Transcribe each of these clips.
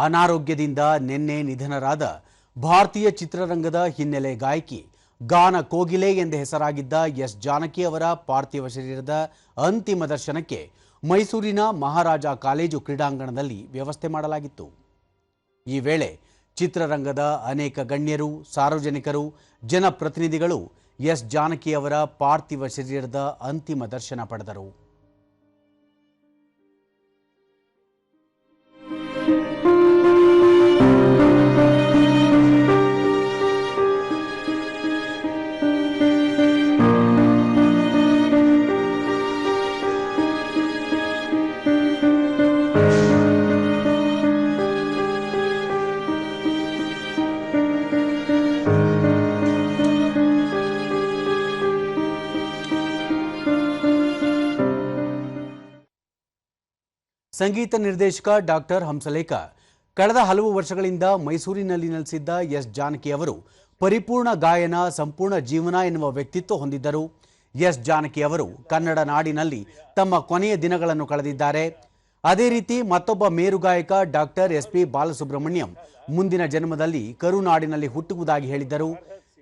ಅನಾರೋಗ್ಯದಿಂದ ನಿನ್ನೆ ನಿಧನರಾದ ಭಾರತೀಯ ಚಿತ್ರರಂಗದ ಹಿನ್ನೆಲೆ ಗಾಯಕಿ ಗಾನ ಕೋಗಿಲೆ ಎಂದೇ ಹೆಸರಾಗಿದ್ದ ಎಸ್ ಜಾನಕಿ ಅವರ ಪಾರ್ಥಿವ ಶರೀರದ ಅಂತಿಮ ದರ್ಶನಕ್ಕೆ ಮೈಸೂರಿನ ಮಹಾರಾಜ ಕಾಲೇಜು ಕ್ರೀಡಾಂಗಣದಲ್ಲಿ ವ್ಯವಸ್ಥೆ ಮಾಡಲಾಗಿತ್ತು. ಈ ವೇಳೆ ಚಿತ್ರರಂಗದ ಅನೇಕ ಗಣ್ಯರು, ಸಾರ್ವಜನಿಕರು, ಜನಪ್ರತಿನಿಧಿಗಳು ಎಸ್ ಜಾನಕಿ ಅವರ ಪಾರ್ಥಿವ ಶರೀರದ ಅಂತಿಮ ದರ್ಶನ ಪಡೆದರು. ಸಂಗೀತ ನಿರ್ದೇಶಕ ಡಾಕ್ಟರ್ ಹಂಸಲೇಖ ಕಳೆದ ಹಲವು ವರ್ಷಗಳಿಂದ ಮೈಸೂರಿನಲ್ಲಿ ನೆಲೆಸಿದ್ದ ಎಸ್ ಜಾನಕಿ ಅವರು ಪರಿಪೂರ್ಣ ಗಾಯನ, ಸಂಪೂರ್ಣ ಜೀವನ ಎನ್ನುವ ವ್ಯಕ್ತಿತ್ವ ಹೊಂದಿದ್ದರು. ಎಸ್ ಜಾನಕಿ ಅವರು ಕನ್ನಡ ನಾಡಿನಲ್ಲಿ ತಮ್ಮ ಕೊನೆಯ ದಿನಗಳನ್ನು ಕಳೆದಿದ್ದಾರೆ. ಅದೇ ರೀತಿ ಮತ್ತೊಬ್ಬ ಮೇರುಗಾಯಕ ಡಾಕ್ಟರ್ ಎಸ್.ಪಿ. ಬಾಲಸುಬ್ರಹ್ಮಣ್ಯಂ ಮುಂದಿನ ಜನ್ಮದಲ್ಲಿ ಕರುನಾಡಿನಲ್ಲಿ ಹುಟ್ಟುವುದಾಗಿ ಹೇಳಿದ್ದರು.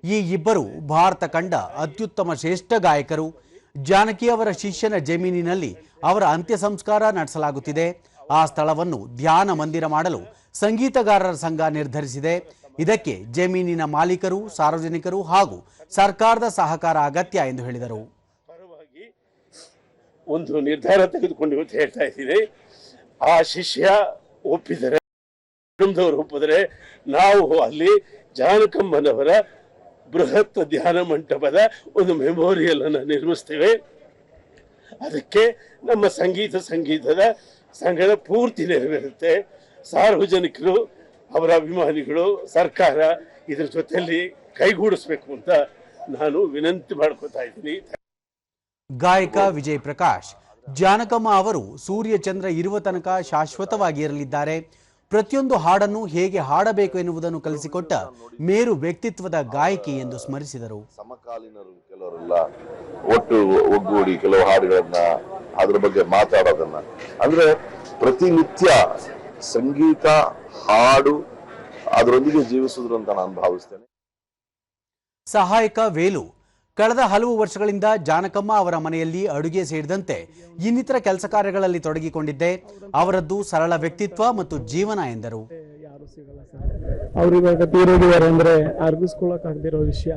ಈ ಇಬ್ಬರು ಭಾರತ ಕಂಡ ಅತ್ಯುತ್ತಮ ಶ್ರೇಷ್ಠ ಗಾಯಕರು. ಜಾನಕಿ ಅವರ ಶಿಷ್ಯನ ಜಮೀನಿನಲ್ಲಿ ಅವರ ಅಂತ್ಯ ಸಂಸ್ಕಾರ ನಡೆಸಲಾಗುತ್ತಿದೆ. ಆ ಸ್ಥಳವನ್ನು ಧ್ಯಾನ ಮಂದಿರ ಮಾಡಲು ಸಂಗೀತಗಾರರ ಸಂಘ ನಿರ್ಧರಿಸಿದೆ. ಇದಕ್ಕೆ ಜಮೀನಿನ ಮಾಲೀಕರು, ಸಾರ್ವಜನಿಕರು ಹಾಗೂ ಸರ್ಕಾರದ ಸಹಕಾರ ಅಗತ್ಯ ಎಂದು ಹೇಳಿದರು. ಪರವಾಗಿ ಒಂದು ನಿರ್ಧಾರ ತೆಗೆದುಕೊಂಡು ಹೇಳ್ತಾ ಇದ್ದೀನಿ. ಆ ಶಿಷ್ಯ ಒಪ್ಪಿದರೆ, ಒಪ್ಪಿದರೆ ನಾವು ಅಲ್ಲಿ ಜಾನಕಮ್ಮನವರ ಬೃಹತ್ ಧ್ಯಾನ ಮಂಟಪದ ಒಂದು ಮೆಮೋರಿಯಲ್ ಅನ್ನು ನಿರ್ಮಿಸ್ತೇವೆ. ಅದಕ್ಕೆ ನಮ್ಮ ಸಂಗೀತದ ಸಂಘದ ಪೂರ್ತಿ ನೆರವೇರುತ್ತೆ. ಸಾರ್ವಜನಿಕರು, ಅವರ ಅಭಿಮಾನಿಗಳು, ಸರ್ಕಾರ ಇದರ ಜೊತೆಯಲ್ಲಿ ಕೈಗೂಡಿಸ್ಬೇಕು ಅಂತ ನಾನು ವಿನಂತಿ ಮಾಡ್ಕೊತಾ ಇದ್ದೀನಿ. ಗಾಯಕ ವಿಜಯ್ ಪ್ರಕಾಶ್, ಜಾನಕಮ್ಮ ಅವರು ಸೂರ್ಯ ಚಂದ್ರ ಇರುವ ತನಕ ಶಾಶ್ವತವಾಗಿ ಇರಲಿದ್ದಾರೆ. ಪ್ರತಿಯೊಂದು ಹಾಡನ್ನು ಹೇಗೆ ಹಾಡಬೇಕು ಎನ್ನುವುದನ್ನು ಕಲಿಸಿಕೊಟ್ಟ ಮೇರು ವ್ಯಕ್ತಿತ್ವದ ಗಾಯಕಿ ಎಂದು ಸ್ಮರಿಸಿದರು. ಸಮಕಾಲೀನರು ಕೆಲವರೆಲ್ಲ ಒಟ್ಟು ಒಗ್ಗೂಡಿ ಕೆಲವು ಹಾಡುಗಳನ್ನ ಅದ್ರ ಬಗ್ಗೆ ಮಾತಾಡೋದನ್ನ, ಅಂದ್ರೆ ಪ್ರತಿನಿತ್ಯ ಸಂಗೀತ, ಹಾಡು ಅದರೊಂದಿಗೆ ಜೀವಿಸುವುದು ಅಂತ ನಾನು ಭಾವಿಸ್ತೇನೆ. ಸಹಾಯಕ ವೇಲು, ಕಳೆದ ಹಲವು ವರ್ಷಗಳಿಂದ ಜಾನಕಮ್ಮ ಅವರ ಮನೆಯಲ್ಲಿ ಅಡುಗೆ ಸೇರಿದಂತೆ ಇನ್ನಿತರ ಕೆಲಸ ಕಾರ್ಯಗಳಲ್ಲಿ ತೊಡಗಿಕೊಂಡಿದ್ದೆ. ಅವರದ್ದು ಸರಳ ವ್ಯಕ್ತಿತ್ವ ಮತ್ತು ಜೀವನ ಎಂದರು. ಯಾರು ಸಿಗಲ್ಲ ಸರ್, ಅವ್ರಿವಾಗ ತೀರೋಗಿದ್ದಾರೆ ಅಂದ್ರೆ ಅರ್ಗಿಸ್ಕೊಳಕ್ ಆಗದಿರೋ ವಿಷಯ.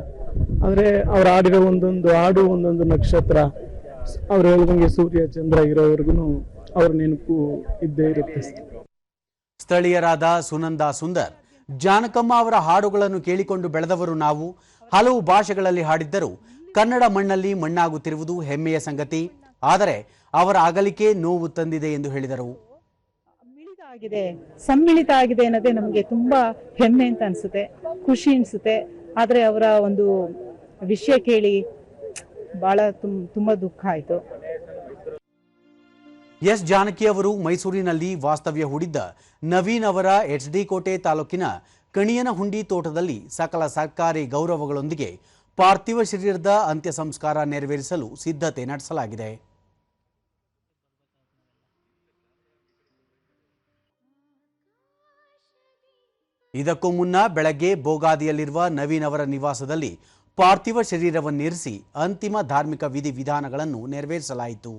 ಆದ್ರೆ ಅವ್ರು ಆಡಿರೋ ಒಂದೊಂದು ಹಾಡು, ಒಂದೊಂದು ನಕ್ಷತ್ರ, ಅವ್ರು ಹೇಳ್ದಂಗೆ ಸೂರ್ಯ ಚಂದ್ರ ಇರೋವರೆಗೂ ಅವ್ರ ನೆನಪು ಇದ್ದೇ ಇರುತ್ತೆ. ಸ್ಥಳೀಯರಾದ ಸುನಂದಾ ಸುಂದರ್, ಜಾನಕಮ್ಮ ಅವರ ಹಾಡುಗಳನ್ನು ಕೇಳಿಕೊಂಡು ಬೆಳೆದವರು ನಾವು. ಹಲವು ಭಾಷೆಗಳಲ್ಲಿ ಹಾಡಿದ್ದರು. ಕನ್ನಡ ಮಣ್ಣಲ್ಲಿ ಮಣ್ಣಾಗುತ್ತಿರುವುದು ಹೆಮ್ಮೆಯ ಸಂಗತಿ. ಆದರೆ ಅವರ ಅಗಲಿಕೆ ನೋವು ತಂದಿದೆ ಎಂದು ಹೇಳಿದರು. ಸಮ್ಮಿಳಿತ ಆಗಿದೆ ಅನ್ನೋದೇ ನಮಗೆ ತುಂಬಾ ಹೆಮ್ಮೆ ಅಂತ ಅನ್ಸುತ್ತೆ, ಖುಷಿ ಅನ್ಸುತ್ತೆ. ಆದ್ರೆ ಅವರ ಒಂದು ವಿಷಯ ಕೇಳಿ ಬಹಳ ತುಂಬಾ ದುಃಖ ಆಯ್ತು. ಎಸ್ ಜಾನಕಿ ಅವರು ಮೈಸೂರಿನಲ್ಲಿ ವಾಸ್ತವ್ಯ ಹೂಡಿದ್ದ ನವೀನ್ ಅವರ ಎಚ್.ಡಿ. ಕೋಟೆ ತಾಲೂಕಿನ ಕಣಿಯನಹುಂಡಿ ತೋಟದಲ್ಲಿ ಸಕಲ ಸರ್ಕಾರಿ ಗೌರವಗಳೊಂದಿಗೆ ಪಾರ್ಥಿವ ಶರೀರದ ಅಂತ್ಯ ಸಂಸ್ಕಾರ ನೆರವೇರಿಸಲು ಸಿದ್ಧತೆ ನಡೆಸಲಾಗಿದೆ. ಇದಕ್ಕೂ ಮುನ್ನ ಬೆಳಗ್ಗೆ ಬೋಗಾದಿಯಲ್ಲಿರುವ ನವೀನ್ ಅವರ ನಿವಾಸದಲ್ಲಿ ಪಾರ್ಥಿವ ಶರೀರವನ್ನಿರಿಸಿ ಅಂತಿಮ ಧಾರ್ಮಿಕ ವಿಧಿವಿಧಾನಗಳನ್ನು ನೆರವೇರಿಸಲಾಯಿತು.